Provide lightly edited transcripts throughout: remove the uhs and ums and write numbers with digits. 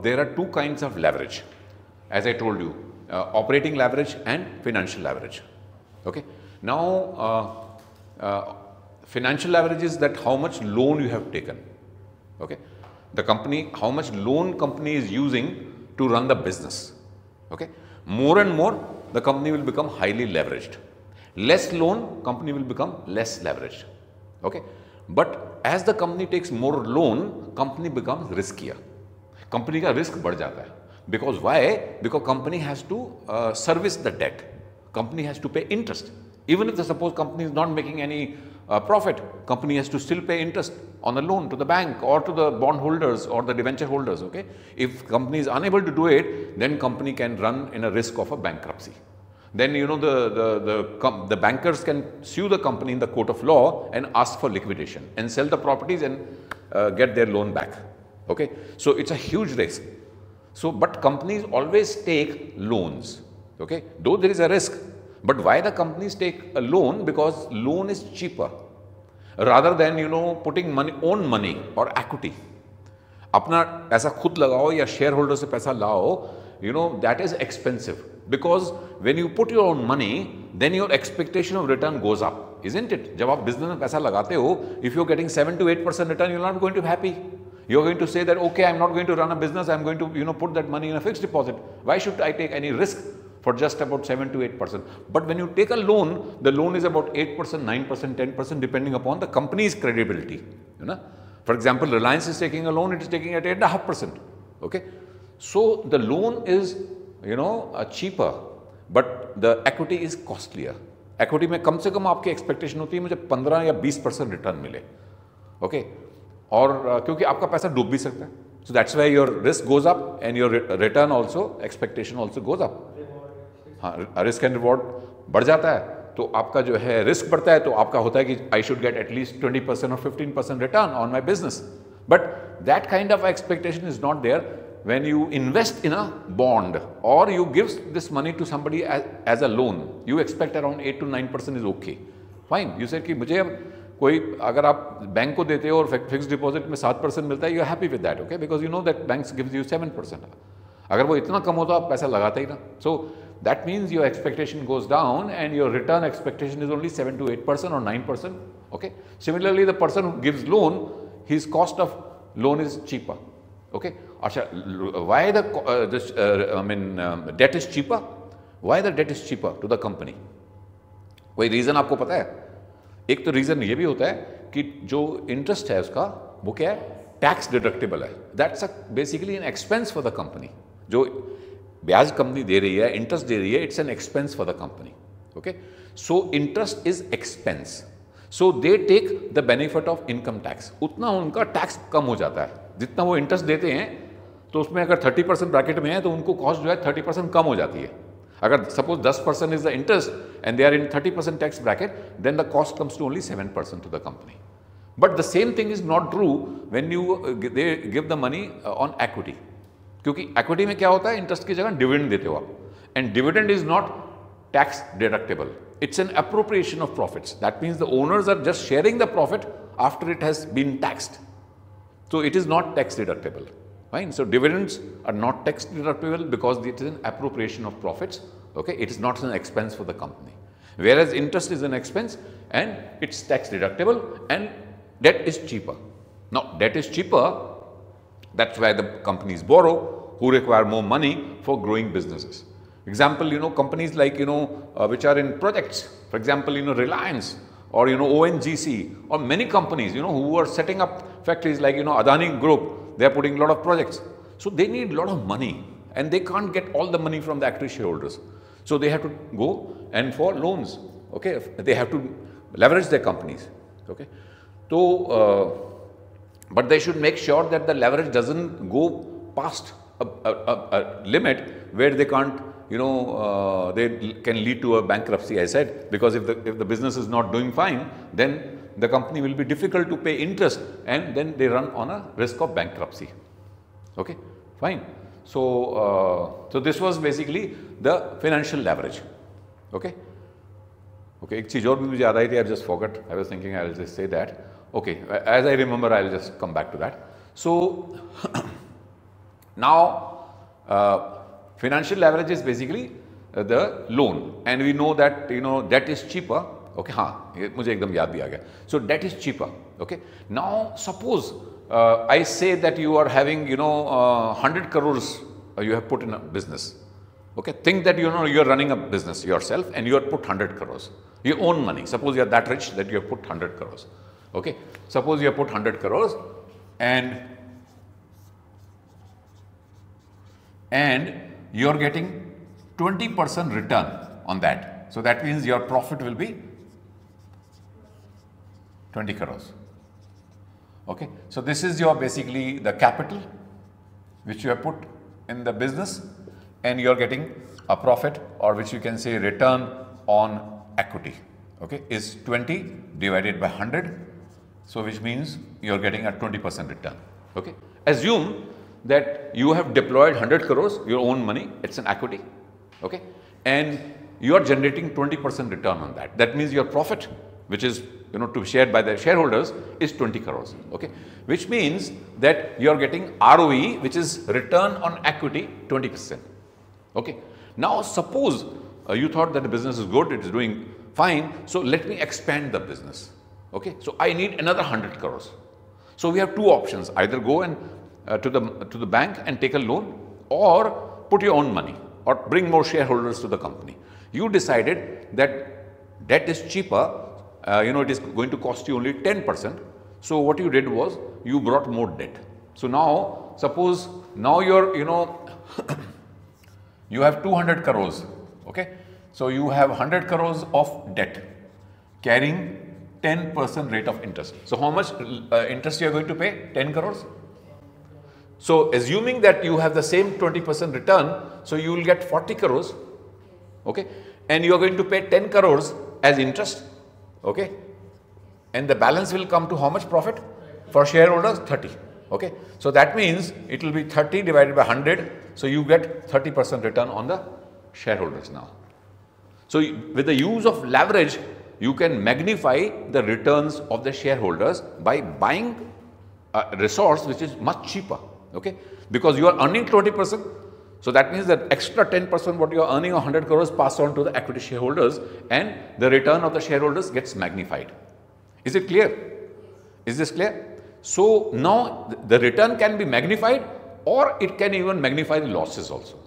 there are two kinds of leverage, as I told you, operating leverage and financial leverage. Okay. Now, financial leverage is that how much loan you have taken. Okay. The company, how much loan company is using to run the business. Okay. More and more, the company will become highly leveraged. Less loan, company will become less leveraged. Okay. But as the company takes more loan, company becomes riskier. Company का risk बढ़ जाता है. Because why? Because company has to service the debt. Company has to pay interest. Even if the suppose company is not making any profit, company has to still pay interest on the loan to the bank or to the bond holders or the debenture holders. Okay. If company is unable to do it, then company can run in a risk of a bankruptcy. Then the bankers can sue the company in the court of law and ask for liquidation and sell the properties and get their loan back. Okay. So it's a huge risk. So, but companies always take loans. Okay. Though there is a risk, but why the companies take a loan? Because loan is cheaper rather than putting money, own money or equity. अपना पैसा खुद लगाओ या shareholder से पैसा लाओ, that is expensive. Because when you put your own money, then your expectation of return goes up, isn't it? जब आप business में पैसा लगाते हो, if you're getting 7 to 8% return, you're not going to be happy. You're going to say that, okay, I'm not going to run a business, I'm going to put that money in a fixed deposit. Why should I take any risk for just about 7 to 8%? But when you take a loan, the loan is about 8%, 9%, 10%, depending upon the company's credibility. For example, Reliance is taking a loan, it is taking at 8.5%. Okay. So the loan is cheaper, but the equity is costlier. Equity में कम से कम आपकी expectation होती है मुझे 15 या 20% return मिले. Okay. और क्योंकि आपका पैसा डूब भी सकता है. So that's why your risk goes up and your return also, expectation also goes up. हाँ, risk and reward बढ़ जाता है तो आपका जो है risk बढ़ता है तो आपका होता है कि I should get at least 20% or 15% return on my business. But that kind of expectation is not there when you invest in a bond or you give this money to somebody as a loan. You expect around 8 to 9% is okay. Fine. You said कि मुझे कोई अगर आप bank को देते हो और fix deposit में 7% मिलता है, you are happy with that. Okay. Because you know that banks gives you 7%. अगर वो इतना कम होता आप पैसा लगाते ही ना. So that means your expectation goes down and your return expectation is only 7 to 8% or 9%. Okay. Similarly the person who gives loan, his cost of loan is cheaper. Okay. अच्छा, why the debt is cheaper? Why the debt is cheaper to the company? कोई reason आपको पता है? एक तो reason ये भी होता है कि जो इंटरेस्ट है उसका वो क्या है? टैक्स डिडक्टेबल है. That's basically N expense for the company. जो ब्याज कंपनी दे रही है, इंटरेस्ट दे रही है, it's an expense for the company. Okay. So interest is expense. So they take the benefit of income tax. उतना उनका टैक्स कम हो जाता है. जितना वो इंटरेस्ट देते हैं तो उसमें अगर 30% ब्रैकेट में है तो उनको कॉस्ट जो है 30% कम हो जाती है. अगर suppose 10% is the interest and they are in 30% tax bracket, then the cost comes to only 7% to the company. But the same thing is not true when they give the money on equity. क्योंकि equity में क्या होता है? Interest की जगह dividend देते हो आप. And dividend is not tax deductible. It's an appropriation of profits. That means the owners are just sharing the profit after it has been taxed. So it is not tax deductible. Fine. So dividends are not tax deductible because it is an appropriation of profits. Okay. It is not an expense for the company. Whereas interest is an expense and it's tax deductible and debt is cheaper. Now debt is cheaper. That's why the companies borrow who require more money for growing businesses. Example, companies like, which are in projects. For example, Reliance or, ONGC or many companies, who are setting up factories like, Adani Group. They are putting a lot of projects. So they need a lot of money and they can't get all the money from the equity shareholders. So they have to go and for loans. Okay. They have to leverage their companies. Okay. So, but they should make sure that the leverage doesn't go past a limit where they can't, they can lead to a bankruptcy, I said, because if the business is not doing fine, then the company will be difficult to pay interest and then they run on a risk of bankruptcy. Okay, fine. So, so this was basically the financial leverage. Okay. Okay, एक चीज़ और भी मुझे याद आई थी, I just forgot. I was thinking I'll just say that. Okay, as I remember, I'll just come back to that. So, Now, financial leverage is basically the loan, and we know that debt is cheaper. Okay, हाँ, मुझे एकदम याद भी आ गया. So debt is cheaper. Okay. Now suppose I say that you are having 100 crores you have put in a business. Okay, think that you are running a business yourself and you have put 100 crores. Your own money. Suppose you are that rich that you have put 100 crores. Okay, suppose you have put 100 crores and you are getting 20% return on that. So that means your profit will be 20 crores. Okay, so this is your basically the capital which you have put in the business, and you are getting a profit, or which you can say return on equity. Okay, is 20 divided by 100. So which means you are getting a 20% return. Okay, assume that you have deployed 100 crores, your own money, it's an equity. Okay, and you are generating 20% return on that. That means your profit, which is to be shared by the shareholders, is 20 crores. Okay, which means that you are getting ROE, which is return on equity, 20%. Okay, now suppose you thought that the business is good, it is doing fine, so let me expand the business. Okay, so I need another 100 crores. So we have two options: either go and to the bank and take a loan, or put your own money, or bring more shareholders to the company. You decided that debt is cheaper. It is going to cost you only 10%. So what you did was you brought more debt. So now suppose now you're you have 200 crores. Okay, so you have 100 crores of debt carrying 10% rate of interest. So how much interest you are going to pay? 10 crores. So assuming that you have the same 20% return, so you will get 40 crores. Okay, and you are going to pay 10 crores as interest. Okay, and the balance will come to how much profit for shareholders? 30. Okay, so that means it will be 30 divided by 100. So you get 30% return on the shareholders now. So with the use of leverage, you can magnify the returns of the shareholders by buying a resource which is much cheaper. Okay, because you are earning 20%. So that means that extra 10% what you are earning, 100 crores, pass on to the equity shareholders, and the return of the shareholders gets magnified. Is it clear? Is this clear? So now the return can be magnified, or it can even magnify the losses also.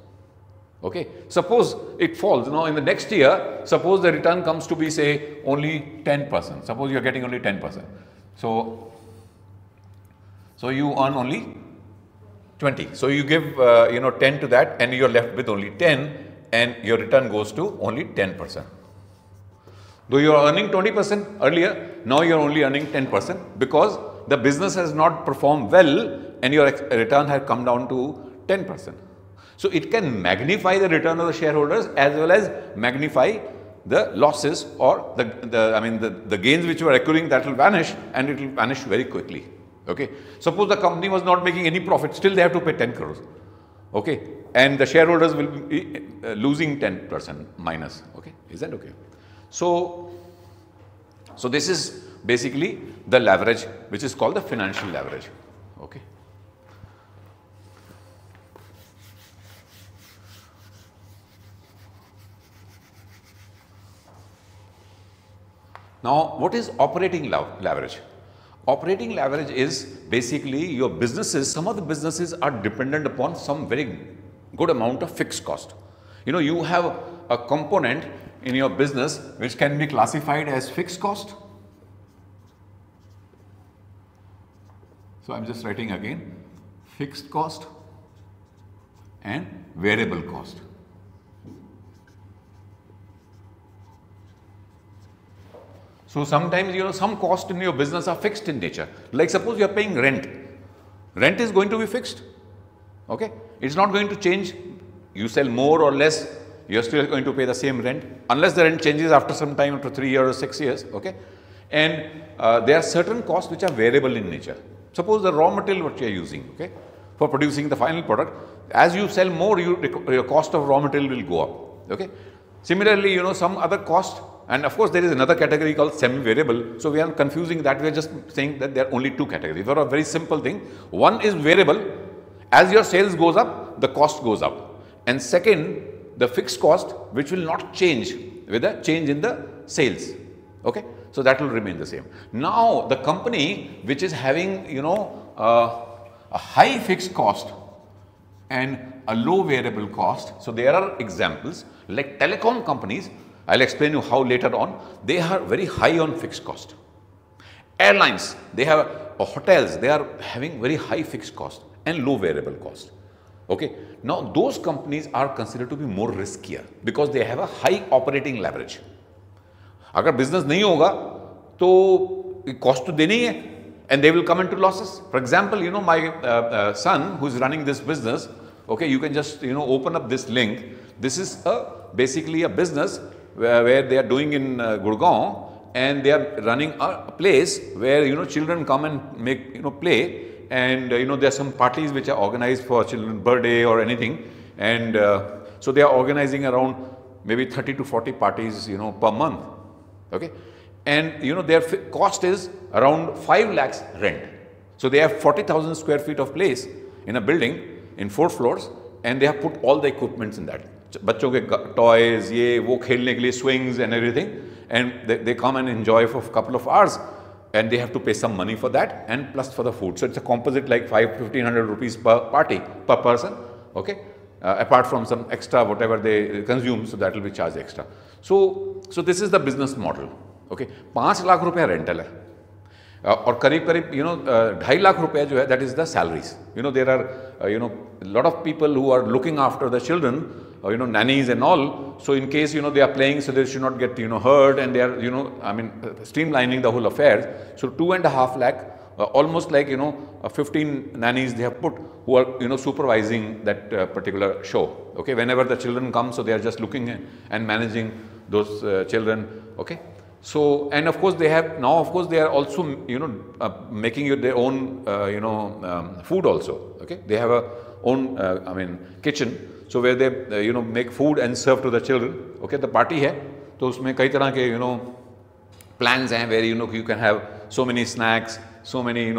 Okay, suppose it falls. Now in the next year, suppose the return comes to be say only 10%. Suppose you are getting only 10%. So you earn only 20. So you give 10 to that, and you are left with only 10, and your return goes to only 10%. Though you are earning 20% earlier, now you are only earning 10% because the business has not performed well and your return has come down to 10%. So it can magnify the return of the shareholders as well as magnify the losses, or the gains which were accruing, that will vanish, and it will vanish very quickly. Okay, suppose the company was not making any profit, still they have to pay 10 crores. Okay, and the shareholders will be losing 10% minus. Okay, is that okay? So this is basically the leverage, which is called the financial leverage. Okay. Now, what is operating leverage? Operating leverage is basically your businesses. Some of the businesses are dependent upon some very good amount of fixed cost. You have a component in your business which can be classified as fixed cost. So I'm just writing again, fixed cost and variable cost. So sometimes some costs in your business are fixed in nature. Like suppose you are paying rent. Rent is going to be fixed. Okay, it's not going to change. You sell more or less, you are still going to pay the same rent, unless the rent changes after some time, after 3 years or 6 years. Okay, and there are certain costs which are variable in nature. Suppose the raw material what you are using, okay, for producing the final product, as you sell more, your cost of raw material will go up. Okay, similarly, some other cost. And of course, there is another category called semi-variable. So we are confusing that. We are just saying that there are only two categories. For a very simple thing, one is variable As your sales goes up, the cost goes up. And second, the fixed cost, which will not change with a change in the sales. Okay, so that will remain the same. Now, the company which is having, a high fixed cost and a low variable cost. So there are examples like telecom companies. I'll explain you how later on. They are very high on fixed cost. Airlines, they have hotels, they are having very high fixed cost and low variable cost. Okay. Now those companies are considered to be more riskier because they have a high operating leverage. अगर business नहीं होगा तो cost तो देनी है and they will come into losses. For example, my son who is running this business, okay, you can just open up this link. This is basically a business where they are doing in Gurgaon, and they are running a place where children come and make play, and there are some parties which are organized for children's birthday or anything, and so they are organizing around maybe 30 to 40 parties per month. Okay, and their cost is around 5 lakhs rent. So they have 40,000 square feet of place in a building in 4 floors, and they have put all the equipments in that. बच्चों के toys, ये वो खेलने के लिए swings and everything, and they come and enjoy for a couple of hours, and they have to pay some money for that and plus for the food. So it's a composite like 1,500 rupees per party per person. Okay, apart from some extra whatever they consume, so that will be charged extra. So this is the business model. Okay, 5 lakh रुपया rental है और करीब 2.5 lakh रुपया जो है, that is the salaries. There are lot of people who are looking after the children, nannies and all. So in case they are playing, so they should not get hurt, and they are streamlining the whole affair. So 2.5 lakh, almost like 15 nannies they have put who are supervising that particular show. Okay, whenever the children come, so they are just looking and managing those children. Okay. So, and of course they have now, of course they are also making their own food also. Okay, they have a own kitchen, so where they make food and serve to the children. Okay, the party है तो उसमें कई तरह के plans हैं where you can have so many snacks, so many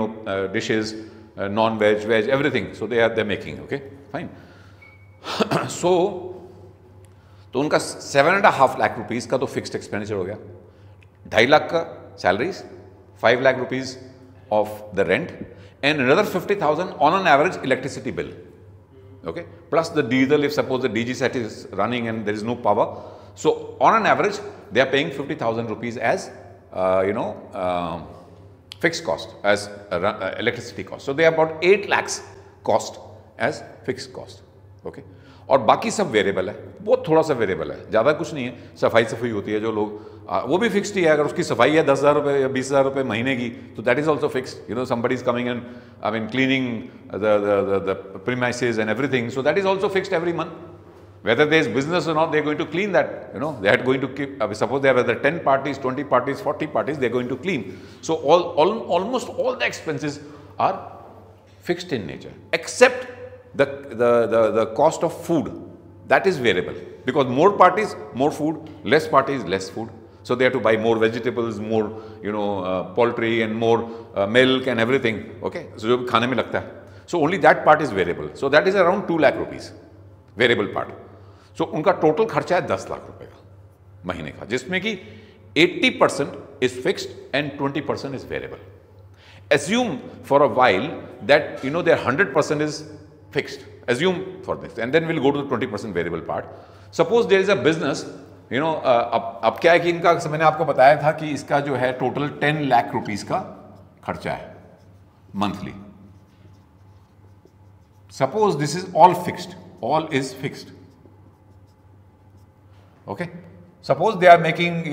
dishes, non-veg, veg, everything. So they're making. Okay, fine. So तो उनका 7.5 lakh rupees का तो fixed expenditure हो गया, 2.5 lakh का salaries, 5 lakh rupees of the rent, and another 50,000 on an average electricity bill. Okay, plus the diesel if suppose the DG set is running and there is no power. So on an average they are paying 50,000 rupees as fixed cost, as electricity cost. So they have about 8 lakhs cost as fixed cost. Okay, और बाकी सब variable है, बहुत थोड़ा सा variable है, ज़्यादा कुछ नहीं है. सफाई होती है जो लोग, वो भी फिक्स्ड ही है. अगर उसकी सफाई है 10,000 रुपये या 20,000 रुपये महीने की, तो that is also fixed. somebody is coming and cleaning the premises and everything, so that is also fixed every month. Whether there is business or not, they are going to clean that. They are going to keep. Suppose there are whether 10 parties, 20 parties, 40 parties, they are going to clean. So almost all the expenses are fixed in nature, except the cost of food. That is variable, because more parties, more food, less parties, less food. So they have to buy more vegetables, more poultry, and more milk and everything. Okay, so जो खाने में लगता है. So only that part is variable. So that is around 2 lakh rupees, variable part. So उनका total खर्चा है 10 लाख रुपए का महीने का, जिसमें कि 80% is fixed and 20% is variable. Assume for a while that their 100% is fixed. Assume for this, and then we'll go to the 20% variable part. Suppose there is a business, अब क्या है कि इनका, मैंने आपको बताया था कि इसका जो है टोटल 10 लाख रुपीस का खर्चा है monthly. Suppose this is all fixed, all is fixed. Okay, suppose they are making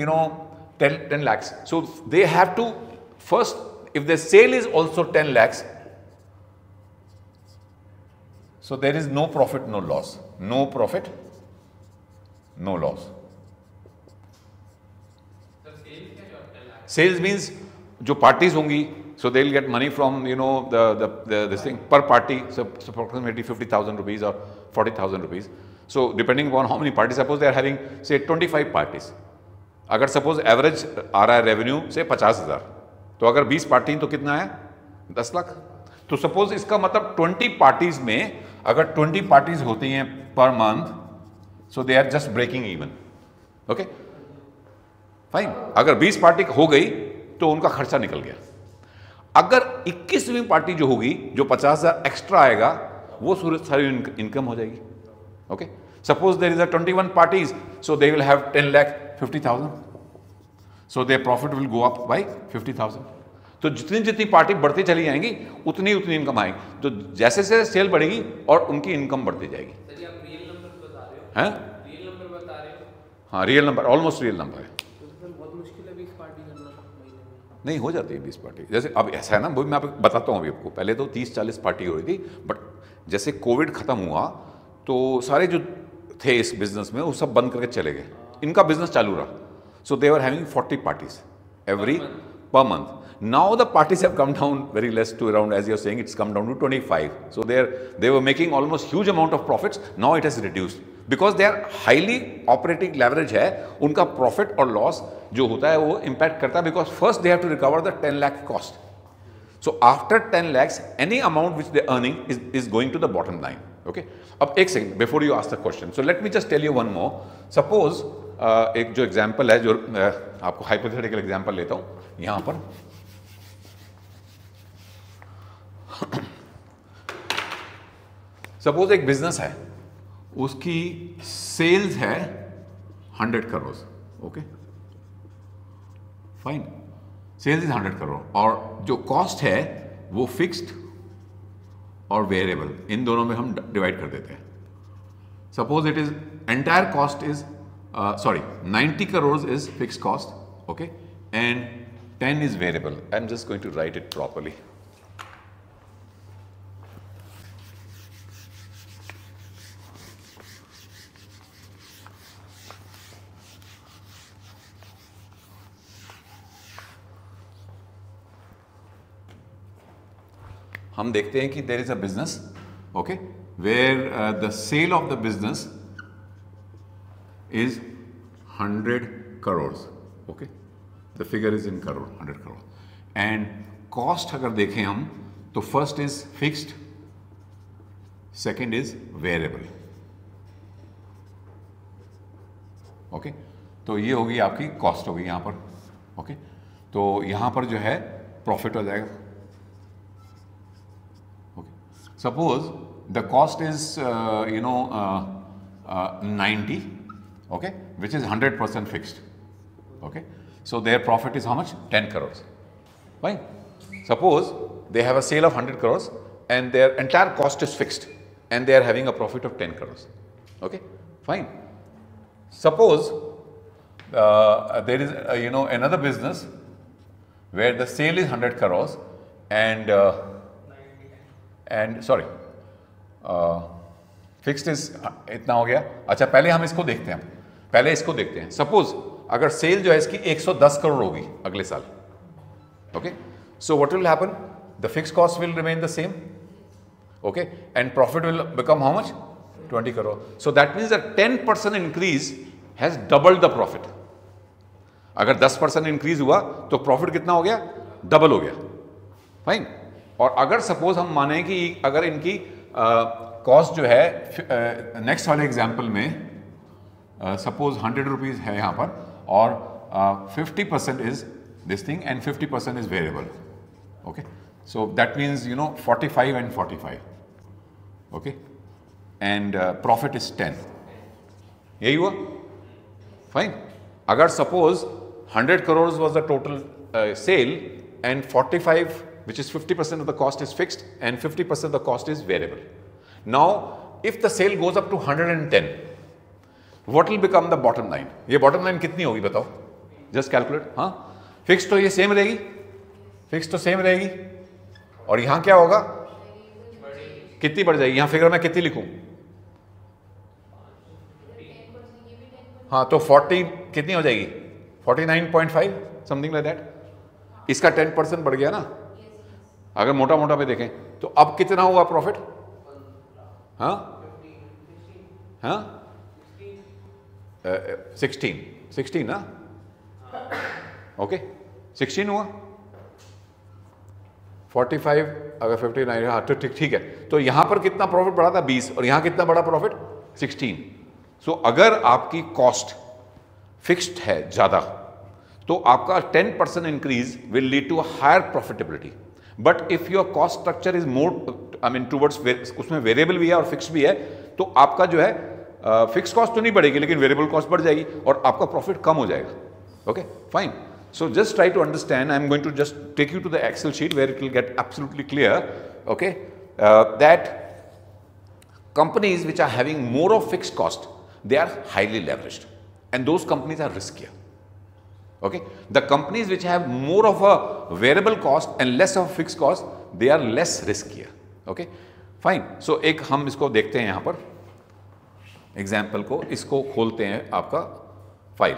10 lakhs. So they have to first, if the sale is also 10 lakhs, so there is no profit, no loss. No profit, no loss. Sales means जो parties होंगी, so they will get money from this thing per party, so approximately 50,000 rupees or 40,000 rupees. So depending upon how many parties, suppose they are having say 25 parties. अगर suppose average आ रहा है revenue से 50,000, तो अगर 20 party तो कितना है 10 लाख. तो सपोज इसका मतलब 20 पार्टीज में अगर 20 पार्टीज होती हैं पर month, so they are just breaking even. Okay fine. अगर 20 पार्टी हो गई तो उनका खर्चा निकल गया। अगर 21वीं पार्टी जो होगी, जो 50,000 एक्स्ट्रा आएगा, वो सारी इनकम हो जाएगी। Okay suppose there is a 21 parties, so they will have 10,50,000, so their profit will go up by 50,000। तो जितनी जितनी पार्टी बढ़ती चली जाएंगी उतनी उतनी इनकम आएगी। तो जैसे जैसे सेल बढ़ेगी और उनकी इनकम बढ़ती जाएगी। सर आप रियल नंबर बता रहे हो? हैं? रियल नंबर बता रहे हो? हाँ real number, almost real number है। तो फिर बहुत मुश्किल है 20 पार्टी करना महीने में। नहीं हो जाती है 20 पार्टी। जैसे अब ऐसा है ना, वो मैं आपको बताता हूँ अभी आपको। पहले तो 30-40 पार्टी हो रही थी, बट जैसे कोविड खत्म हुआ तो सारे जो थे इस बिजनेस में वो सब बंद करके चले गए, इनका बिजनेस चालू रहा। So they were having 40 parties every per month. Now the parties have come down very less to around, as you're saying, it's come down to 25. So they were making almost huge amount of profits. Now it has reduced because they are highly operating leverage है, उनका profit और loss जो होता है वो impact करता है, because first they have to recover the 10 lakh cost. So after 10 lakhs, any amount which they're earning is going to the bottom line. Okay. अब एक second before you ask the question. So let me just tell you one more. Suppose एक जो example है, जो आपको hypothetical example लेता हूँ यहाँ पर। सपोज एक बिजनेस है, उसकी सेल्स है 100 crore. Okay fine, sales is 100 crore और जो कॉस्ट है वो फिक्स्ड और वेरिएबल, इन दोनों में हम डिवाइड कर देते हैं। Suppose it is entire cost is 90 crore is fixed cost, okay, and 10 is variable. I'm just going to write it properly. हम देखते हैं कि there is a business, okay, where the sale of the business is 100 crores, okay. The figure is in crore, 100 crore. And cost अगर देखें हम तो first is fixed, second is variable. Okay? तो ये होगी आपकी cost होगी यहाँ पर. Okay? तो यहाँ पर जो है profit हो जाएगा. Okay. Suppose the cost is 90, okay, which is 100% fixed. Okay. So their profit is how much? 10 crores. Fine. Suppose they have a sale of 100 crores and their entire cost is fixed and they are having a profit of 10 crores. Okay. Fine. Suppose there is another business where the sale is 100 crores and sorry, fixed is इतना हो गया। अच्छा पहले हम इसको देखते हैं, पहले इसको देखते हैं। सपोज अगर सेल जो है इसकी 110 करोड़ होगी अगले साल, okay, so what will happen, the fixed cost will remain the same, okay, and profit will become how much, 20 crore. So that means that 10% increase has doubled the profit. अगर 10% इंक्रीज हुआ तो प्रॉफिट कितना हो गया, डबल हो गया। Fine. और अगर सपोज हम माने कि अगर इनकी कॉस्ट जो है नेक्स्ट वाले एग्जाम्पल में सपोज 100 रुपीज है यहाँ पर और 50% is this thing and 50% is variable, okay, so that means 45 and 45, okay, and profit is 10, यही हुआ। फाइन। अगर suppose 100 crores was the total sale and 45, which is 50% of the cost, is fixed and 50% of the cost is variable. Now if the sale goes up to 110, what will become the bottom line? ये bottom line कितनी होगी बताओ, just calculate। हाँ, fix तो ये same रहेगी, fix तो same रहेगी, और यहाँ क्या होगा, कितनी बढ़ जाएगी, यहाँ फिगर में कितनी लिखूं, हाँ तो 40 कितनी हो जाएगी, 49.5 समथिंग लाइक दैट। इसका 10% बढ़ गया ना, अगर मोटा मोटा पे देखें तो अब कितना हुआ प्रॉफिट, हाँ हाँ 16 ना, ओके 16 हुआ। 45 अगर 59, हाँ तो ठीक है। तो यहाँ पर कितना प्रॉफिट बढ़ा था 20 और यहाँ कितना बड़ा प्रॉफिट 16। सो अगर आपकी कॉस्ट फिक्स्ड है ज़्यादा तो आपका 10% increase will lead to higher profitability. But if your cost structure is more I mean towards, उसमें वेरिएबल भी है और फिक्स भी है, तो आपका जो है फिक्स कॉस्ट तो नहीं बढ़ेगी लेकिन वेरिएबल कॉस्ट बढ़ जाएगी और आपका प्रॉफिट कम हो जाएगा। Okay fine. So just try to understand. I'm going to just take you to the Excel sheet where it will get absolutely clear, okay, that companies which are having more of fixed cost, they are highly leveraged, and those companies are riskier. Okay, the companies which have more of a variable cost and less of fixed cost, they are less riskier. Okay, fine. So एक हम इसको देखते हैं यहाँ पर example को, इसको खोलते हैं आपका फाइल,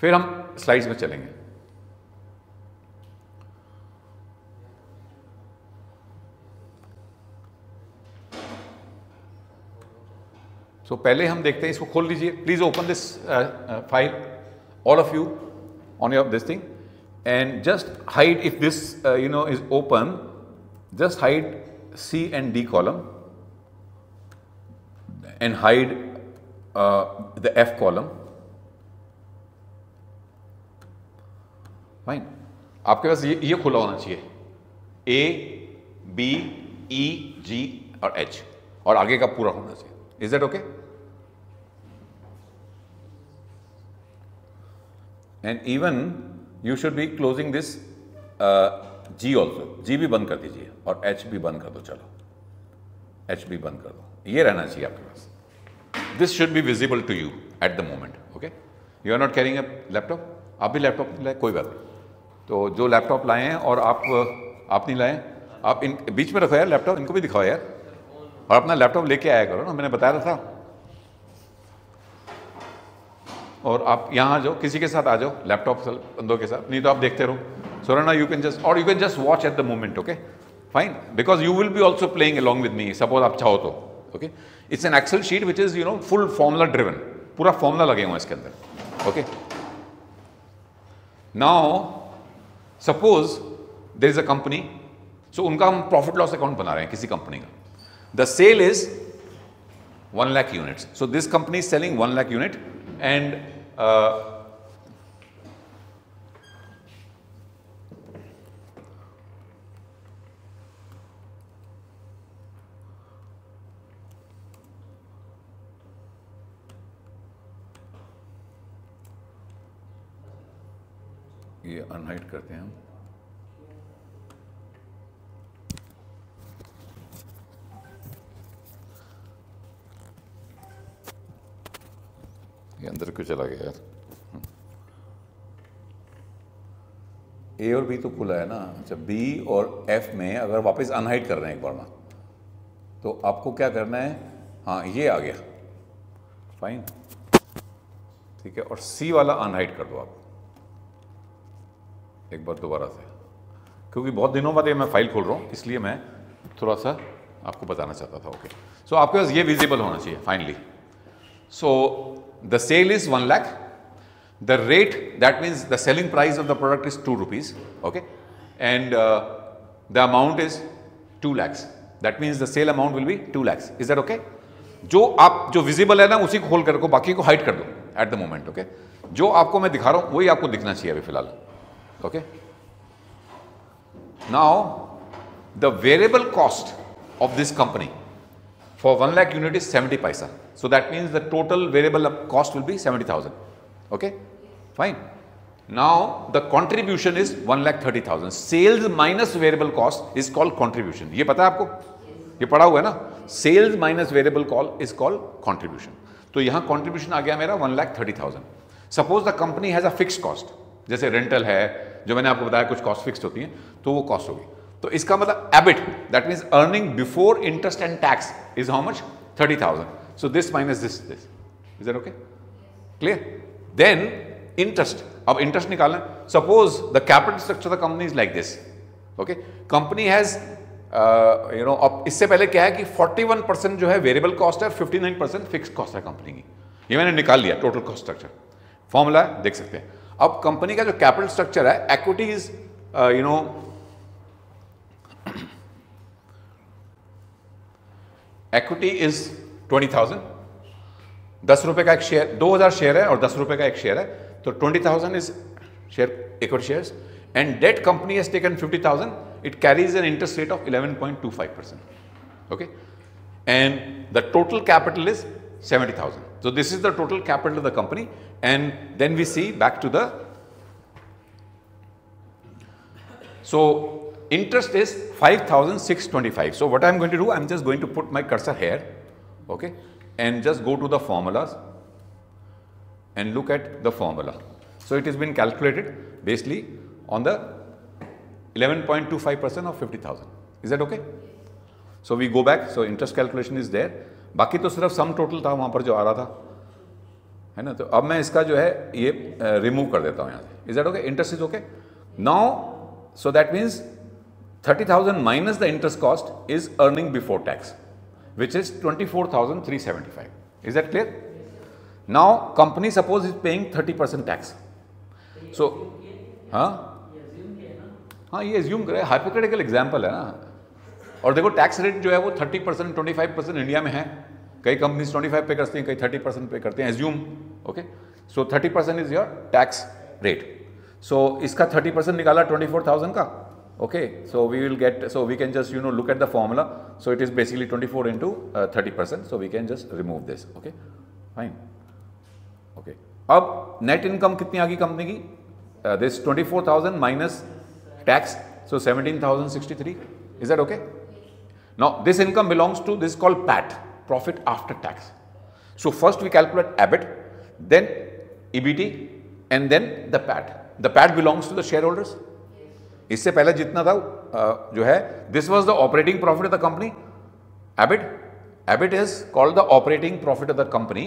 फिर हम स्लाइड्स में चलेंगे। सो पहले हम देखते हैं, इसको खोल लीजिए please, open this file all of you on your this thing and just hide if this is open, just hide C and D column and hide the F column. Fine. आपके पास ये खुला होना चाहिए, A, B, E, G और H, और आगे का पूरा होना चाहिए। Is that okay? And even you should be closing this G also. G भी बंद कर दीजिए और H भी बंद कर दो। चलो H भी बंद कर दो, ये रहना चाहिए आपके पास। This should be visible to you at the moment. Okay, you are not carrying a laptop, आप भी लैपटॉप नहीं लाए, कोई बात नहीं। तो जो लैपटॉप लाए हैं और आप नहीं लाए, आप इन बीच में रखो यार लैपटॉप, इनको भी दिखाओ यार, और अपना लैपटॉप लेके आया करो ना, मैंने बताया था। और आप यहाँ आ जाओ, किसी के साथ आ जाओ, लैपटॉप बंदों के साथ, नहीं तो आप देखते रहो। सो ना, यू कैन जस्ट, और you can just watch at the moment. Okay fine, because you will be also playing along with me, suppose आप चाहो तो। Okay, it's an Excel sheet which is full formula driven, पूरा formula लगे हुए हैं इसके अंदर। Okay, now suppose there is a company, so उनका हम प्रॉफिट लॉस अकाउंट बना रहे हैं किसी कंपनी का। The sale is 1 lakh units, so this company is selling 1 lakh unit and ये अनहाइड करते हैं हम। ये अंदर क्यों चला गया यार? ए और बी तो खुला है ना। अच्छा, बी और एफ में अगर वापस अनहाइड कर रहे हैं एक बार में, तो आपको क्या करना है, हाँ ये आ गया, फाइन, ठीक है। और सी वाला अनहाइड कर दो आप एक बार दोबारा से, क्योंकि बहुत दिनों बाद ये मैं फाइल खोल रहा हूँ, इसलिए मैं थोड़ा सा आपको बताना चाहता था। ओके, सो आपके पास ये विजिबल होना चाहिए finally. So the sale is 1 lakh, the rate, that means the selling price of the product is 2 rupees, okay, and the amount is 2 lakhs, that means the sale amount will be 2 lakhs. Is that okay? जो visible है ना उसी को खोल कर रखो, बाकी को हाइड कर दो एट द मोमेंट। ओके, जो आपको मैं दिखा रहा हूं वही आपको दिखना चाहिए अभी फिलहाल। Okay, now the variable cost of this company for 1 lakh unit is 70 paisa, so that means the total variable cost will be 70,000. Okay, fine. Now the contribution is 1,30,000. Sales minus variable cost is called contribution. ये पता है आपको, ये पढ़ा हुआ है ना, sales minus variable cost is called contribution. तो यहाँ contribution आ गया मेरा 1,30,000. Suppose the company has a fixed cost, जैसे rental है, जो मैंने आपको बताया कुछ cost fixed होती है, तो वो cost होगी। तो इसका मतलब EBIT, that means earning before interest and tax, is how much? 30,000. So this minus this. Is that okay? Clear? Then interest. अब interest निकालना। Suppose the capital structure of the company is like this. Okay? Company has, अब इससे पहले क्या है कि 41% जो है variable cost है, 59% fixed cost है कंपनी की। ये मैंने निकाल लिया total cost structure. फॉर्मूला देख सकते हैं। अब कंपनी का जो कैपिटल स्ट्रक्चर है, equity is, इक्विटी इज 20,000, 10 रुपए का एक शेयर, 2000 शेयर है और 10 रुपए का एक शेयर है, तो 20,000 is share equity shares, and debt company has taken 50,000, it carries an interest rate of 11.25%. Okay, and the total capital is 70,000. So this is the total capital of the company, and then we see back to the, so interest is 5,625. So what I am going to do, I am just going to put my cursor here, okay, and just go to the formulas and look at the formula. So it has been calculated basically on the 11.25% of 50,000. Is that okay? So we go back. So interest calculation is there. बाकी तो सिर्फ sum total था वहाँ पर जो आ रहा था, है ना. तो अब मैं इसका जो है ये रिमूव कर देता हूँ यहाँ से. Is that okay? Interest is okay. Now, so that means 30,000 minus the interest cost is earning before tax, which is 24,375. Is that clear? Now company suppose is paying 30% tax. So हाँ ये assume करे, hypothetical example है ना. और देखो tax rate जो है वो 30%, 25% इंडिया में है. कई कंपनीज 25 पे करती हैं, कई 30% पे करते हैं. Assume, okay. So 30% is your tax rate. So इसका 30% निकाला 24,000 का. Okay, so we will get, so we can just look at the formula. So it is basically 24 into 30%. So we can just remove this. Okay, fine. Okay, अब net income कितनी आ गई company की? This 24,000 minus tax, so 17,063. Is that okay? Now this income belongs to, this is called PAT, profit after tax. So first we calculate EBIT, then EBT, and then the PAT. The PAT belongs to the shareholders. इससे पहले जितना था जो है, this was the operating profit of the company. EBIT is called the operating profit of the company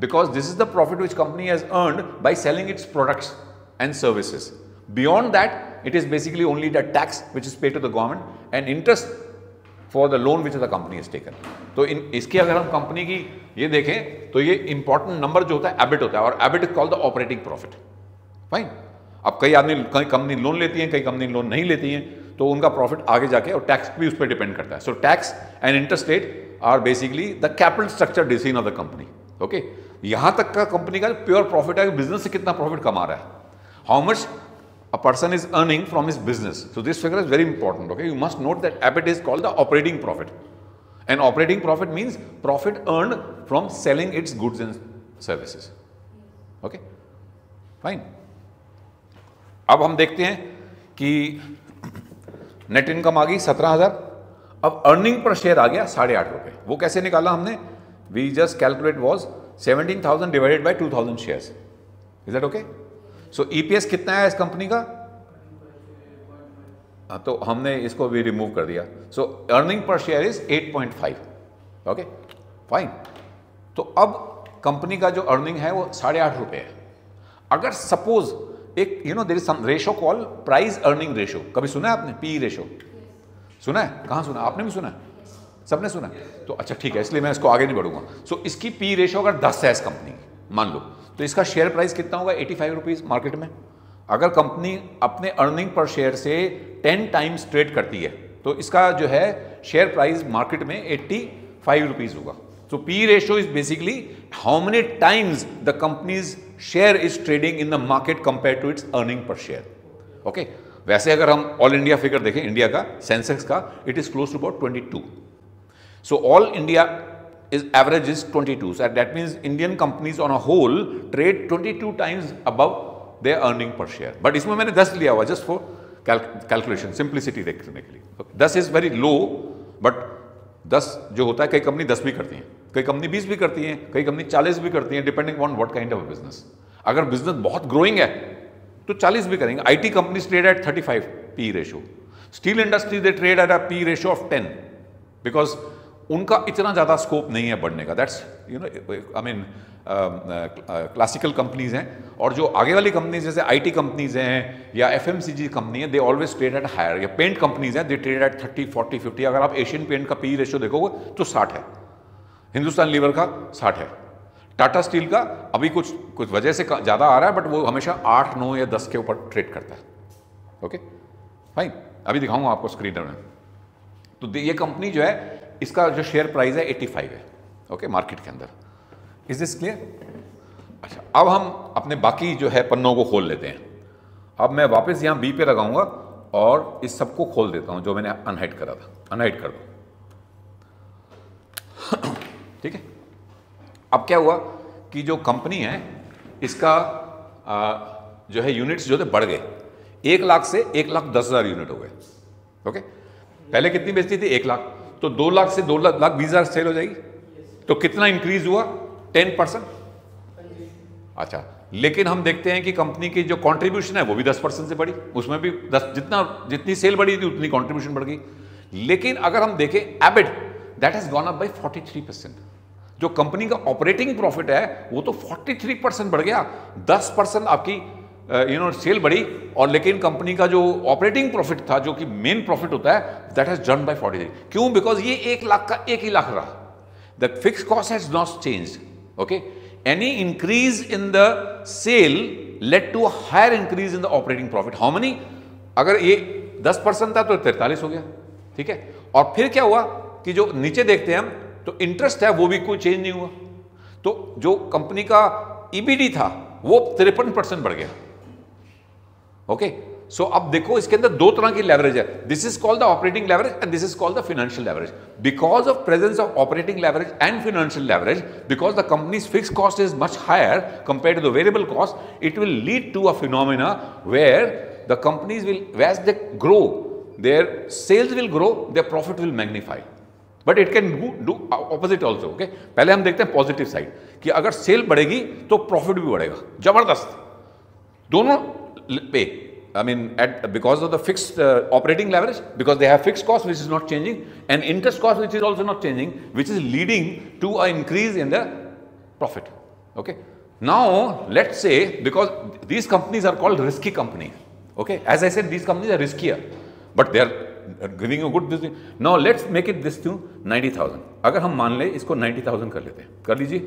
because this is the profit which company has earned by selling its products and services. Beyond that, it is basically only the tax which is paid to the government and interest for the loan which the company has taken. तो इसकी अगर हम company की ये देखें तो ये important number जो होता है एबिट होता है, और EBIT is called the operating profit. Fine. अब कई कंपनी लोन लेती हैं, कई कंपनी लोन नहीं लेती हैं, तो उनका प्रॉफिट आगे जाके, और टैक्स भी उस पर डिपेंड करता है. So tax and interest rate are basically the capital structure decision of the company. Okay, यहां तक का कंपनी का प्योर प्रॉफिट है, बिजनेस से कितना प्रॉफिट कमा रहा है, how much a person is earning from his business. So this figure is very important. Okay, you must note that EBIT is called the operating profit, and operating profit means profit earned from selling its goods and services. Okay, fine. अब हम देखते हैं कि net income आ गई 17,000. अब earning per share आ गया 8.5 रुपये. वो कैसे निकाला हमने? We just calculate was 17,000 divided by 2,000 shares. Is that okay? So EPS कितना है इस कंपनी का? तो हमने इसको भी रिमूव कर दिया. So earning per share is 8.5. Okay, fine. तो अब कंपनी का जो अर्निंग है वो 8.5 रुपये है. अगर सपोज एक there is some ratio call price earning ratio. कभी सुना है आपने पी रेशो? सुना है? कहाँ सुना? आपने भी सुना है? सबने सुना है? तो अच्छा ठीक है, इसलिए मैं इसको आगे नहीं बढ़ूंगा. सो इसकी पी रेशो अगर 10 है इस कंपनी की, मान लो, तो इसका शेयर प्राइस कितना होगा? 85 रुपीज़ मार्केट में. अगर कंपनी अपने अर्निंग पर शेयर से 10 टाइम्स ट्रेड करती है तो इसका जो है शेयर प्राइस मार्केट में 85 रुपीज़ होगा. So P ratio is basically how many times the companies share is trading in the market compare to its earning per share. Okay, वैसे अगर हम ऑल इंडिया फिगर देखें, इंडिया का Sensex का, it is close to about 22. So all India is average is 22. So that means Indian companies on a whole trade 22 times above their earning per share. But इसमें मैंने 10 लिया हुआ just for calculation, simplicity देखने के लिए. 10 is very low, but 10 जो होता है, कई कंपनी 10 भी करती हैं, कई कंपनी 20 भी करती हैं, कई कंपनी 40 भी करती हैं, depending on what kind of business. अगर बिजनेस बहुत ग्रोइंग है तो 40 भी करेंगे. IT companies trade at 35 P ratio. Steel industry they trade at a P ratio of 10 because उनका इतना ज़्यादा स्कोप नहीं है बढ़ने का. That's I mean classical companies हैं. और जो आगे वाली कंपनीज जैसे IT कंपनीज हैं या FMCG कंपनी है, they always trade at higher. या पेंट कंपनीज हैं, दे ट्रेड एट 30, 40, 50. अगर आप एशियन पेंट का पी रेशियो देखोगे तो 60 है, हिंदुस्तान लीवर का 60 है, टाटा स्टील का अभी कुछ वजह से ज़्यादा आ रहा है, बट वो हमेशा 8, 9 या 10 के ऊपर ट्रेड करता है. Okay, fine. अभी दिखाऊंगा आपको स्क्रीन में. तो ये कंपनी जो है इसका जो शेयर प्राइस है 85 है, ओके, मार्केट के अंदर। Is this clear? अच्छा, अब हम अपने बाकी जो है पन्नों को खोल लेते हैं। अब मैं वापस यहाँ बी पे लगाऊंगा और इस सबको खोल देता हूँ जो मैंने अनहाइड करा था। अनहाइड कर दो, ठीक है। अब क्या हुआ कि जो कंपनी है इसका जो है यूनिट्स जो थे बढ़ गए, 1 लाख से 1,10,000 यूनिट हो गए, ओके। पहले कितनी बेचती थी? 1 लाख, तो 2 लाख से 2,20,000 सेल हो जाएगी। तो कितना इंक्रीज हुआ? 10%। अच्छा, लेकिन हम देखते हैं कि कंपनी की जो कंट्रीब्यूशन है वो भी 10% से बढ़ी, उसमें भी 10, जितनी सेल बढ़ी थी उतनी कंट्रीब्यूशन बढ़ गई। लेकिन अगर हम देखें EBIT, that has gone up by 43%। जो कंपनी का ऑपरेटिंग प्रॉफिट है वो तो 43% बढ़ गया। 10% आपकी सेल बढ़ी, और लेकिन कंपनी का जो ऑपरेटिंग प्रॉफिट था, जो कि मेन प्रॉफिट होता है, दैट हैज जम्प्ड बाय 43। क्यों? बिकॉज ये 1 लाख का 1 ही लाख रहा। The fix cost has not changed, okay. Any increase in the sale led to a higher increase in the operating profit. How many? अगर ये 10% था तो 43 हो गया, ठीक है। और फिर क्या हुआ कि जो नीचे देखते हैं हम, तो इंटरेस्ट है वो भी कोई चेंज नहीं हुआ। तो जो कंपनी का ईबीडी था वो 53% बढ़ गया, ओके। सो अब देखो इसके अंदर दो तरह की लेवरेज है। This is called the operating leverage and this is called the financial leverage. Because of presence of operating leverage and financial leverage, because the companies fix cost is much higher compare to the variable cost, it will lead to a phenomena where the companies will, as they grow, their sales will grow, their profit will magnify. But it can do opposite also, okay. पहले हम देखते हैं positive side कि अगर cell बढ़ेगी तो profit भी बढ़ेगा, जबरदस्त, दोनों पे। I mean, because of the fixed operating leverage, because they have fixed cost which is not changing, and interest cost which is also not changing, which is leading to an increase in the profit. Okay. Now let's say, because these companies are called risky companies. Okay. As I said, these companies are riskier, but they are giving you good business. Now let's make it this to 90,000. अगर हम मान ले इसको 90,000 कर लेते हैं, कर लीजिए।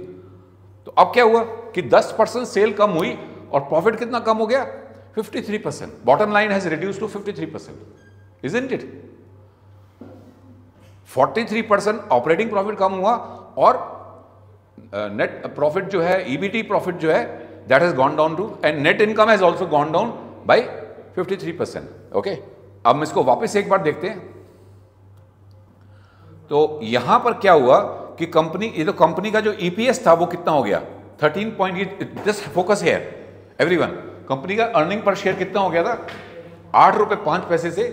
तो अब क्या हुआ कि 10% सेल कम हुई और प्रॉफिट कितना कम हो गया? 53%. Bottom line has reduced to 53%, isn't it? 43% operating profit कम हुआ और नेट प्रॉफिट जो है, ईबीटी प्रॉफिट जो है, that has gone down to, and net income has also gone down by 53%, okay. अब हम इसको वापस एक बार देखते हैं। तो यहां पर क्या हुआ कि कंपनी, ये तो कंपनी का जो ईपीएस था वो कितना हो गया? 13. Just focus here everyone. Company का अर्निंग पर शेयर कितना हो गया था? 8 रुपए 5 पैसे से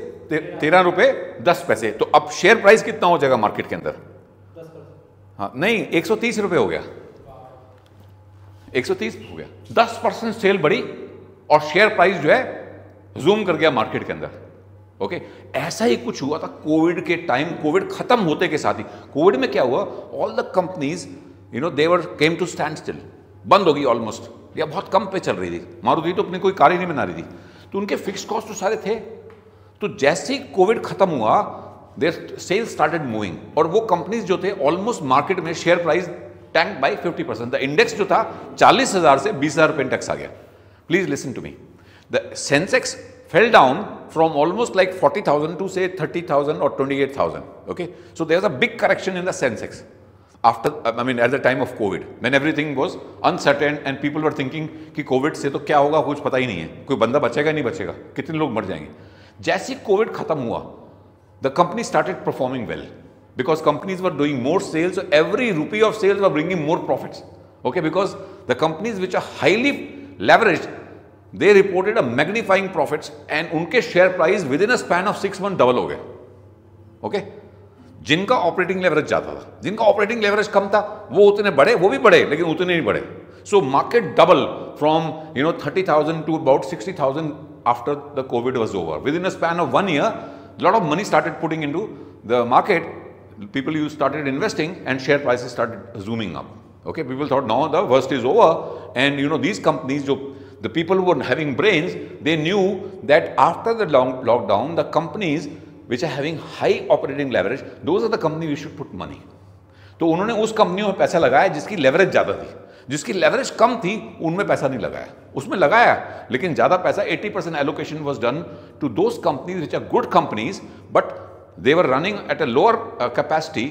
13 रुपए 10 पैसे। तो अब शेयर प्राइस कितना हो जाएगा मार्केट के अंदर? 10%। हाँ नहीं, 130 रुपए हो गया, 130 हो गया। 10% सेल बढ़ी और शेयर प्राइस जो है जूम कर गया मार्केट के अंदर, ओके। ऐसा ही कुछ हुआ था कोविड के टाइम। कोविड खत्म होते के साथ ही, कोविड में क्या हुआ, all the companies their came to stand still, बंद हो गई ऑलमोस्ट, या बहुत कम पे चल रही थी। मारुति तो अपनी कोई कार ही नहीं बना रही थी, तो उनके फिक्स कॉस्ट तो सारे थे। तो जैसे ही कोविड खत्म हुआ, देयर सेल्स स्टार्टेड मूविंग, और वो कंपनीज जो थे ऑलमोस्ट मार्केट में share price tank by 50%। The index जो था 40,000 से 20,000 रुपए इंडेक्स आ गया। Please listen to me, the Sensex fell down from almost like 40,000 to say 30,000 or 28,000, okay. So there's a big correction in the Sensex after, I mean, at the time of COVID, when everything was uncertain and people were thinking कि COVID से तो क्या होगा कुछ पता ही नहीं है, कोई बंदा बचेगा नहीं बचेगा, कितने लोग मर जाएंगे। जैसे ही कोविड खत्म हुआ, the company started performing well because companies were doing more sales, so every rupee of sales were bringing more profits, okay, because the companies which are highly leveraged, they reported a magnifying profits and उनके share price with in a span of 6 month double हो गए, okay. जिनका operating leverage ज्यादा था, जिनका operating leverage कम था, वो उतने बढ़े, वो भी बढ़े लेकिन उतने नहीं बढ़े। So market double from 30,000 to about 60,000 after the Covid was over. Within a span of 1 year, lot of money started putting into the market, people you started investing and share prices started zooming up, okay. People thought now the worst is over, and these companies, the people who were having brains, they knew that after the lockdown, the companies which are having high operating leverage, those are the companies we should put money. तो उन्होंने उस कंपनियों में पैसा लगाया जिसकी leverage ज़्यादा थी। जिसकी लेवरेज कम थी उनमें पैसा नहीं लगाया, उसमें लगाया लेकिन ज़्यादा पैसा 80% allocation was done to those companies which are good companies, but they were running at a lower capacity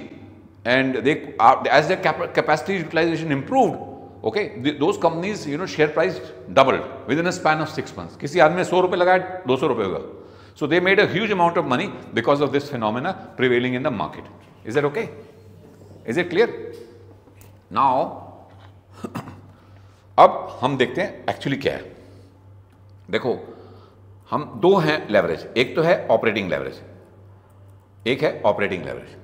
and they as their capacity utilization improved, okay, those companies, you know, share price doubled within a span of 6 months. किसी आदमी ने 100 रुपये लगाया, 200 रुपये होगा. So they made a huge amount of money because of this phenomena prevailing in the market. Is that okay? Is it clear? Now अब हम देखते हैं एक्चुअली क्या है. देखो, हम दो हैं लेवरेज, एक तो है ऑपरेटिंग लेवरेज, एक है operating leverage.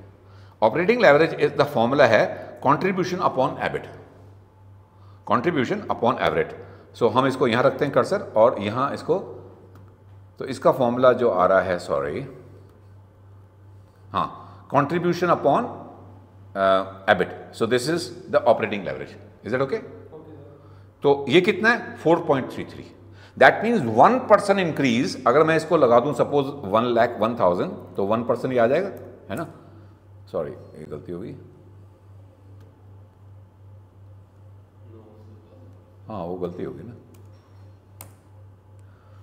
Operating leverage is the formula है contribution upon EBIT, contribution upon EBIT. So हम इसको यहां रखते हैं कर्सर, और यहां इसको, तो इसका फॉर्मूला जो आ रहा है, सॉरी, हाँ, contribution upon EBIT. So this is the operating leverage. Is that okay? तो ये कितना है? 4.33. That means 1% increase. अगर मैं इसको लगा दूं सपोज 1,01,000, तो 1% ये आ जाएगा, है ना? सॉरी, ये गलती हो गई. हाँ, वो गलती होगी ना,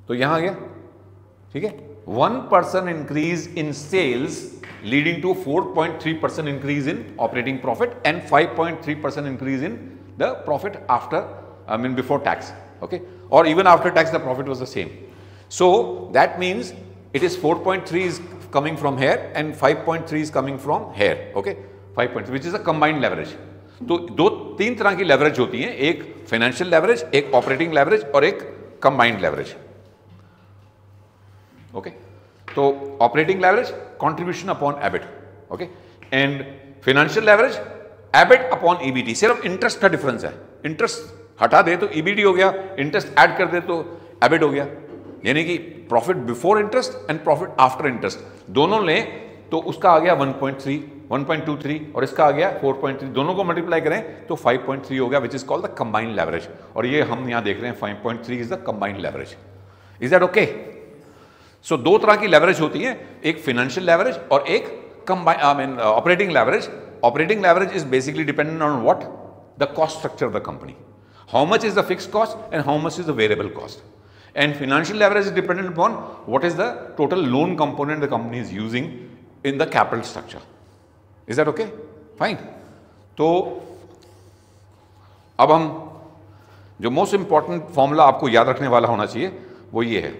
तो यहां आ गया. ठीक है, 1% increase in sales leading to 4.3% increase in operating profit and 5.3% increase in the profit after, I mean before tax, okay, or even after tax the profit was the same. So that means it is 4.3 is coming from here and 5.3 is coming from here, okay, 5.3, which is a combined leverage. तो तीन तरह की leverage होती हैं, एक financial leverage, एक operating leverage और एक कंबाइंड लेवरेज. ओके, तो operating leverage contribution upon EBIT, okay, and financial leverage EBIT upon EBT. सिर्फ इंटरेस्ट का डिफरेंस है. इंटरेस्ट हटा दे तो ईबीटी हो गया, इंटरेस्ट ऐड कर दे तो एबिट हो गया. यानी कि profit before interest and profit after interest दोनों लें तो उसका आ गया 1.3, 1.23 और इसका आ गया 4.3. दोनों को मल्टीप्लाई करें तो 5.3 हो गया, which is called the combined leverage. और ये हम यहां देख रहे हैं 5.3 is the combined leverage. Is that okay? So दो तरह की लेवरेज होती है, एक फाइनेंशियल लेवरेज और एक combined, I mean operating leverage. Operating leverage is basically dependent on what? The cost structure of the company. How much is the fixed cost and how much is the variable cost? And financial leverage is dependent upon what is the total loan component the company is using in the capital structure. Is that okay? Fine. तो अब हम जो most important formula आपको याद रखने वाला होना चाहिए वो ये है,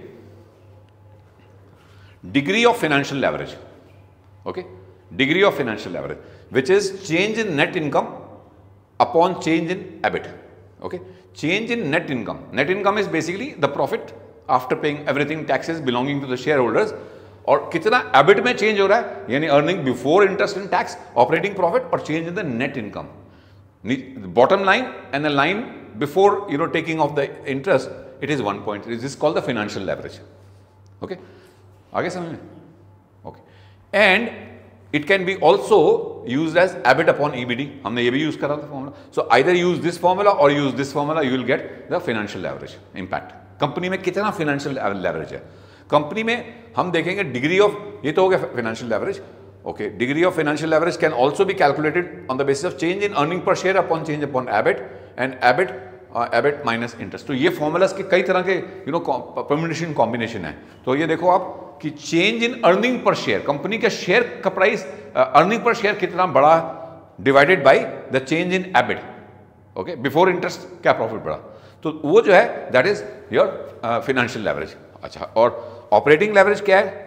degree of financial leverage. Okay, degree of financial leverage which is change in net income upon change in EBIT. Okay, change in net income. Net income is basically the profit after paying everything, taxes belonging to the shareholders. और कितना EBIT में change हो रहा है, यानी earning before interest and tax, operating profit, और change in the net income. Bottom line and the line before, you know, taking off the interest, it is 1.3. This is called the financial leverage. Okay, आगे समझ में? Okay, and it can be also used as EBIT upon EBD. हमने ये भी use करा था formula. So either use this formula or use this formula, you will get the financial leverage impact. Company में कितना फाइनेंशियल लेवरेज है, company में हम देखेंगे डिग्री ऑफ, ये तो हो गया financial leverage. Okay, degree of financial leverage can also be calculated on the basis of change in earning per share upon change upon EBIT and EBIT minus interest. तो ये formulas के कई तरह के, यू नो, परम्यूटेशन कॉम्बिनेशन है. तो ये देखो आप कि change in earning per share, company का शेयर का प्राइस, अर्निंग पर शेयर कितना बड़ा divided by the change in EBIT. Okay, before interest क्या प्रॉफिट बढ़ा, तो वो जो है that is your financial leverage. अच्छा, और ऑपरेटिंग लेवरेज क्या है?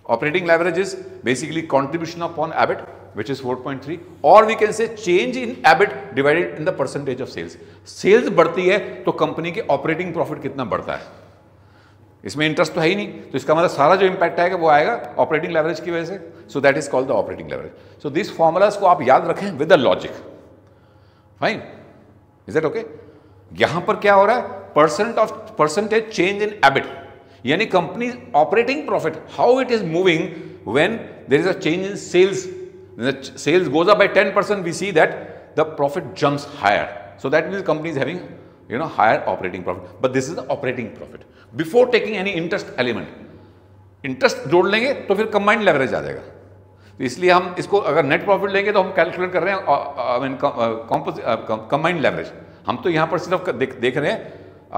Operating leverage is basically contribution upon EBIT which is 4.3, or we can say change in EBIT divided in the percentage of sales. Sales बढ़ती है तो कंपनी के operating profit कितना बढ़ता है. इसमें इंटरेस्ट तो है ही नहीं, तो इसका मतलब सारा जो इंपैक्ट आएगा वो आएगा ऑपरेटिंग लेवरेज की वजह से. So that is called the operating leverage. So this formulas को आप याद रखें with the logic. Fine, is that okay? यहां पर क्या हो रहा है? परसेंटेज चेंज इन एबिट, यानी company operating profit, how it is moving when there is a change in sales. When the sales goes up by 10%, we see that the profit jumps higher. So that means company is having, you know, higher operating profit. But this is the operating profit before taking any interest element. Interest जोड़ लेंगे तो फिर combined leverage आ जाएगा. तो इसलिए हम इसको अगर net profit लेंगे तो हम calculate कर रहे हैं combined leverage. हम तो यहाँ पर सिर्फ देख रहे हैं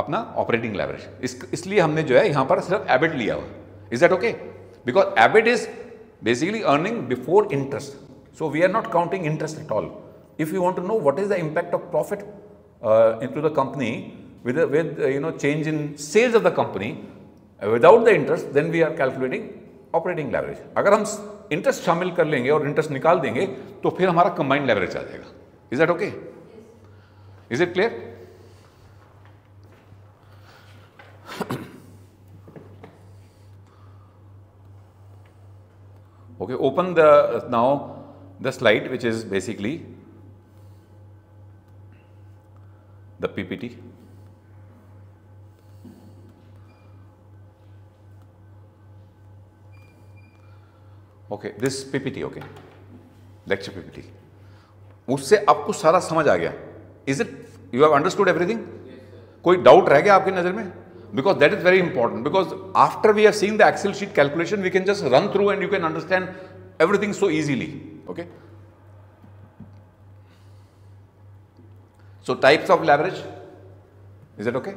अपना operating leverage. इसलिए हमने जो है यहाँ पर सिर्फ EBIT लिया हुआ. Is that okay? Because EBIT is basically earning before interest. So we are not counting interest at all. If you want to know what is the impact of profit into the company with change in sales of the company without the interest, then we are calculating operating leverage. अगर हम interest शामिल कर लेंगे और interest निकाल देंगे तो फिर हमारा combined leverage आ जाएगा. Is that okay? Is it clear? Okay, open now the slide which is basically the PPT. Okay, this PPT, okay, lecture PPT. उससे आपको सारा समझ आ गया. Is it you have understood everything? Yes, sir. कोई doubt रह गया आपकी नजर में? Because that is very important. Because after we have seen the Excel sheet calculation, we can just run through and you can understand everything so easily. Okay. So types of leverage. Is that okay?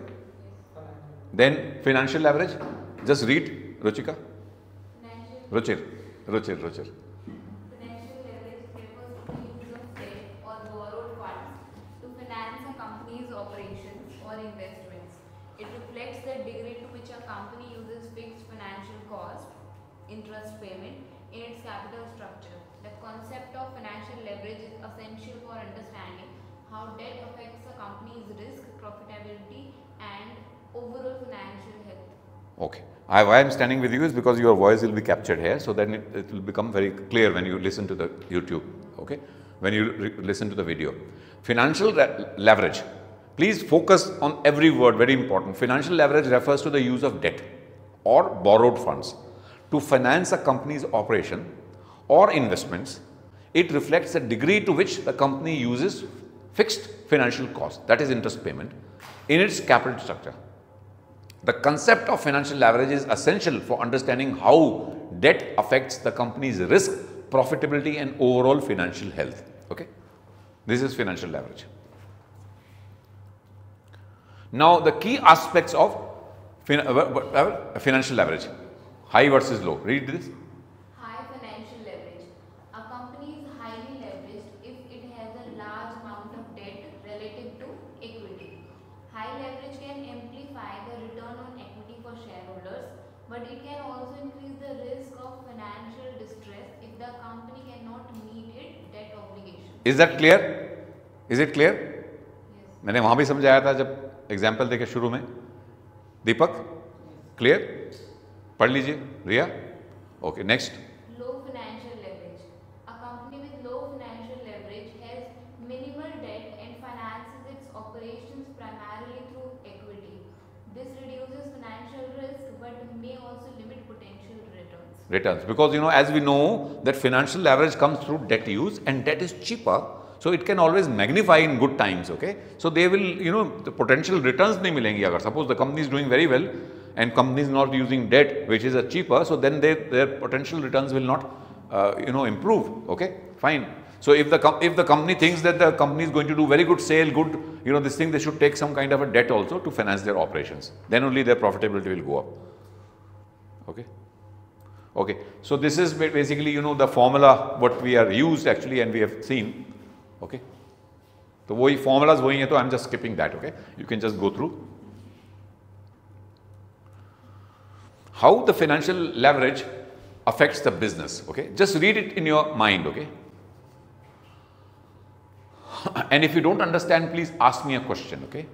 Then financial leverage. Just read, Ruchika. Ruchir. Financial leverage refers to the use of debt or borrowed funds to finance a company's operations or investments. It reflects the degree to which a company uses fixed financial cost, interest payment, in its capital structure. The concept of financial leverage is essential for understanding how debt affects a company's risk, profitability, and overall financial health. Okay. Why I am standing with you is because your voice will be captured here, so then it will become very clear when you listen to the YouTube, okay, when you listen to the video. Financial leverage. Please focus on every word, very important. Financial leverage refers to the use of debt or borrowed funds to finance a company's operation or investments. It reflects the degree to which the company uses fixed financial cost, that is interest payment, in its capital structure. The concept of financial leverage is essential for understanding how debt affects the company's risk, profitability, and overall financial health. Okay, this is financial leverage. Now, the key aspects of financial leverage: high versus low. Read this. High financial leverage. A company is highly leveraged if it has a large amount of debt relative to equity. High leverage can amplify the return on equity for shareholders, but it can also increase the risk of financial distress if the company cannot meet its debt obligations. Is that clear? Is it clear? Yes. मैंने वहां भी समझाया था जब example देखे शुरू में. Deepak, clear? पढ़ लीजिए. Riya, okay. Next. Low financial leverage. A company with low financial leverage has minimal debt and finances its operations primarily through equity. This reduces financial risk but may also limit potential returns. Because as we know that financial leverage comes through debt use and debt is cheaper, so it can always magnify in good times. Okay, so they will the potential returns नहीं मिलेंगी. अगर suppose the company is doing very well and company is not using debt which is cheaper, so then their potential returns will not improve. Okay, fine. So if the company thinks that the company is going to do very good sale, good this thing, they should take some kind of a debt also to finance their operations. Then only their profitability will go up. Okay. Okay. So this is basically the formula what we are used actually and we have seen. Okay. So वही formulas वही है, तो I'm just skipping that. Okay. You can just go through. How the financial leverage affects the business. Okay. Just read it in your mind. Okay. And if you don't understand, please ask me a question. Okay.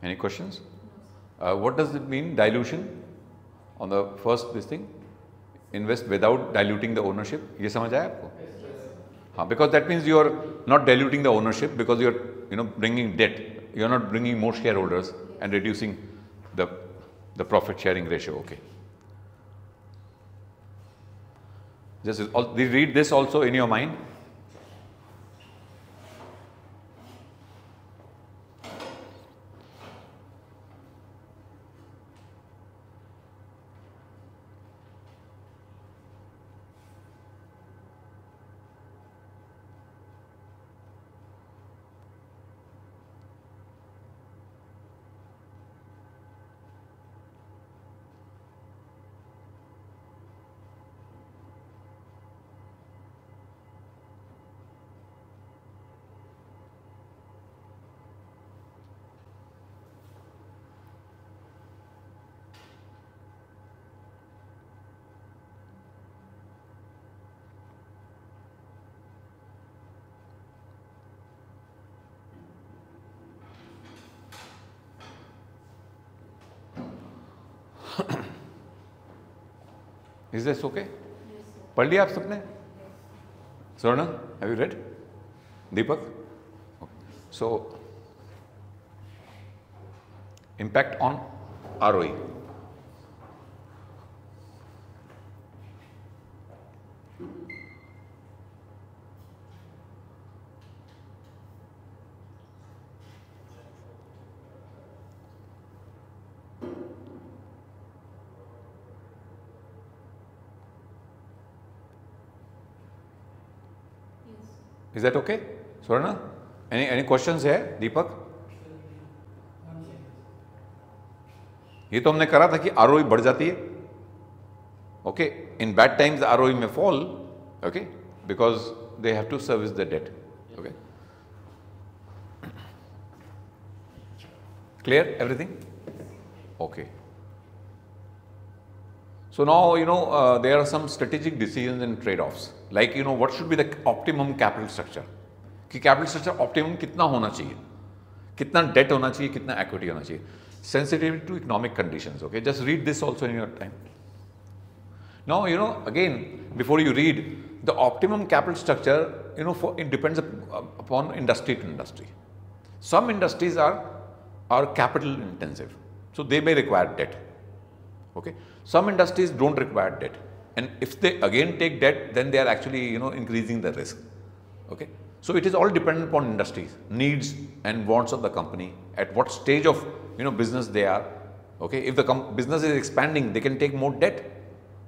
Any questions? What does it mean, dilution? On the first this thing, invest without diluting the ownership. ये समझ आया आपको? हाँ, because that means you are not diluting the ownership because you are bringing debt. You are not bringing more shareholders and reducing the profit sharing ratio. Okay. Just read this also in your mind. Is this okay? Yes, sir. पढ़ लिया आप सबने? Swarna, have you read? Deepak? So, impact on ROE. Yes. Is that okay? Swarna? Any questions here? Deepak? ये तो हमने करा था कि ROE बढ़ जाती है. Okay, in bad times the ROE may fall. Okay, because they have to service the debt. Okay. Clear everything? Okay. So now there are some strategic decisions and trade-offs. Like what should be the optimum capital structure? कि capital structure optimum कितना होना चाहिए? कितना debt होना चाहिए? कितना equity होना चाहिए? Sensitivity to economic conditions. Okay, just read this also in your time. Now again before you read the optimum capital structure, it depends upon industry to industry. Some industries are capital intensive, so they may require debt. Okay, some industries don't require debt, and if they again take debt, then they are actually increasing the risk. Okay, so it is all dependent upon industries, needs and wants of the company, at what stage of business they are. Okay, if the business is expanding, they can take more debt,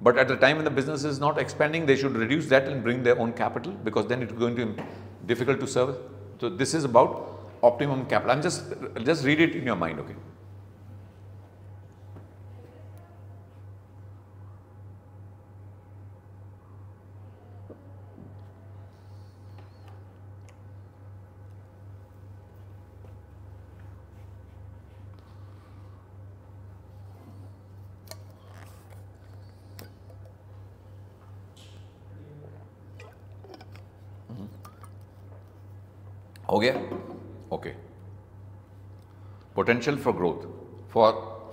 but at the time when the business is not expanding, they should reduce that and bring their own capital, because then it is going to be difficult to serve. So this is about optimum capital. I'm just read it in your mind. Okay. हो गया? Okay. Potential for growth. For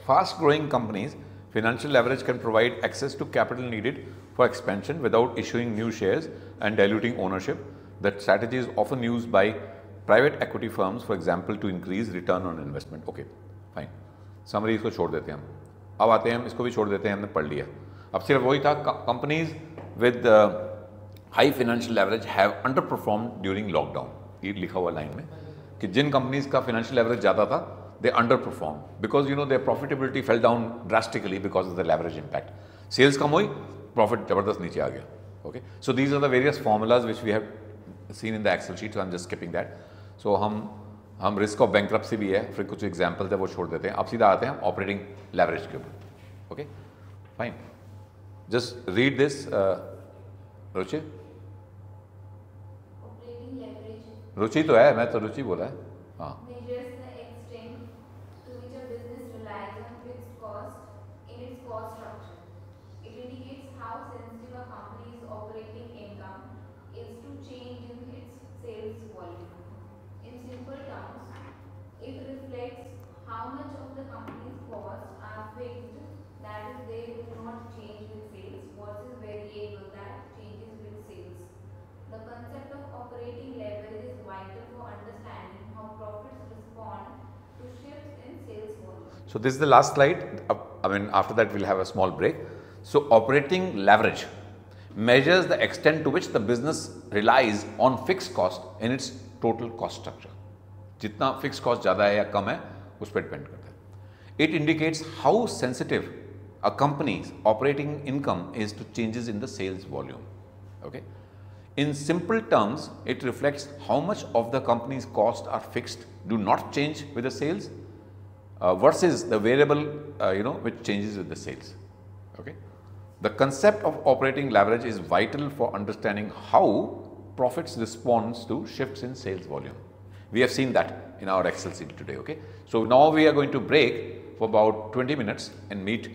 fast growing companies, financial leverage can provide access to capital needed for expansion without issuing new shares and diluting ownership. That strategy is often used by private equity firms, for example, to increase return on investment. Okay, fine. Summary इसको छोड़ देते हैं हम. अब आते हैं हम इसको भी छोड़ देते हैं, हमने पढ़ लिया. अब सिर्फ वही था, companies with high financial leverage have underperformed during lockdown. ये लिखा हुआ लाइन में कि जिन कंपनीज का फाइनेंशियल लेवरेज ज़्यादा था, they under perform because their profitability fell down drastically because of the leverage impact. Sales कम हुई, प्रॉफिट जबरदस्त नीचे आ गया. Okay, so these are the various formulas which we have seen in the excel sheet. So I am just skipping that. So हम risk of bankruptcy भी है, फिर कुछ एग्जाम्पल्स है वो छोड़ देते हैं. अब सीधा आते हैं ऑपरेटिंग लेवरेज के ऊपर. Okay, fine. Just read this. Ruchi Ruchi तो है, मैं तो रुचि बोला है. हाँ. Measures the extent to which a business relies on fixed cost in its cost structure. It indicates how sensitive a company's operating income is to change in its sales volume. In simple terms, it reflects how much not change with sales versus variable that changes with sales. The concept of operating leverage is vital for understanding how profits respond to shifts in sales volume. So this is the last slide. I mean, after that we'll have a small break. So operating leverage measures the extent to which the business relies on fixed cost in its total cost structure. जितना fixed cost ज़्यादा है या कम है उस पर depend करता है. It indicates how sensitive a company's operating income is to changes in the sales volume. Okay. In simple terms, it reflects how much of the company's costs are fixed, do not change with the sales, versus the variable, which changes with the sales. Okay. The concept of operating leverage is vital for understanding how profits responds to shifts in sales volume. We have seen that in our Excel sheet today. Okay. So now we are going to break for about 20 minutes and meet